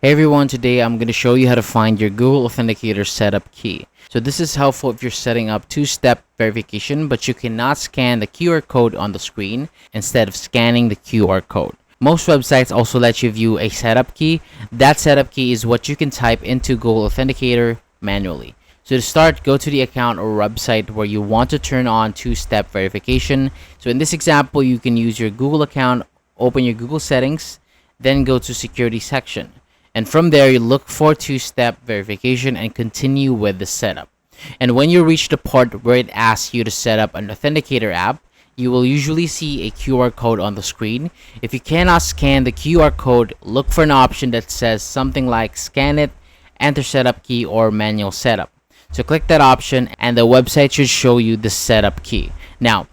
Hey everyone, today I'm going to show you how to find your Google Authenticator setup key. So this is helpful if you're setting up two-step verification, but you cannot scan the QR code on the screen instead of scanning the QR code. Most websites also let you view a setup key. That setup key is what you can type into Google Authenticator manually. So to start, go to the account or website where you want to turn on two-step verification. So in this example, you can use your Google account, open your Google settings, then go to security section. And from there, you look for two-step verification and continue with the setup. And when you reach the part where it asks you to set up an Authenticator app, you will usually see a QR code on the screen. If you cannot scan the QR code, look for an option that says something like scan it, enter setup key, or manual setup. So click that option and the website should show you the setup key. Now,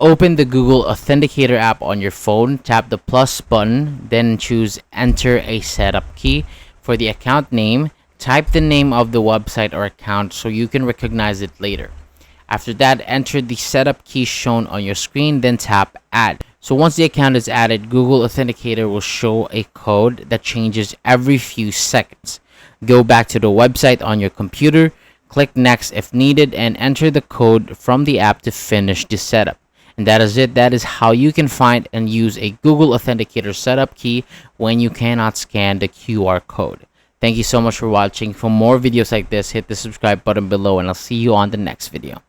open the Google Authenticator app on your phone, tap the plus button, then choose enter a setup key. For the account name, type the name of the website or account so you can recognize it later. After that, enter the setup key shown on your screen, then tap add. So once the account is added, Google Authenticator will show a code that changes every few seconds. Go back to the website on your computer, click next if needed, and enter the code from the app to finish the setup. And that is it. That is how you can find and use a Google Authenticator setup key when you cannot scan the QR code. Thank you so much for watching. For more videos like this, hit the subscribe button below and I'll see you on the next video.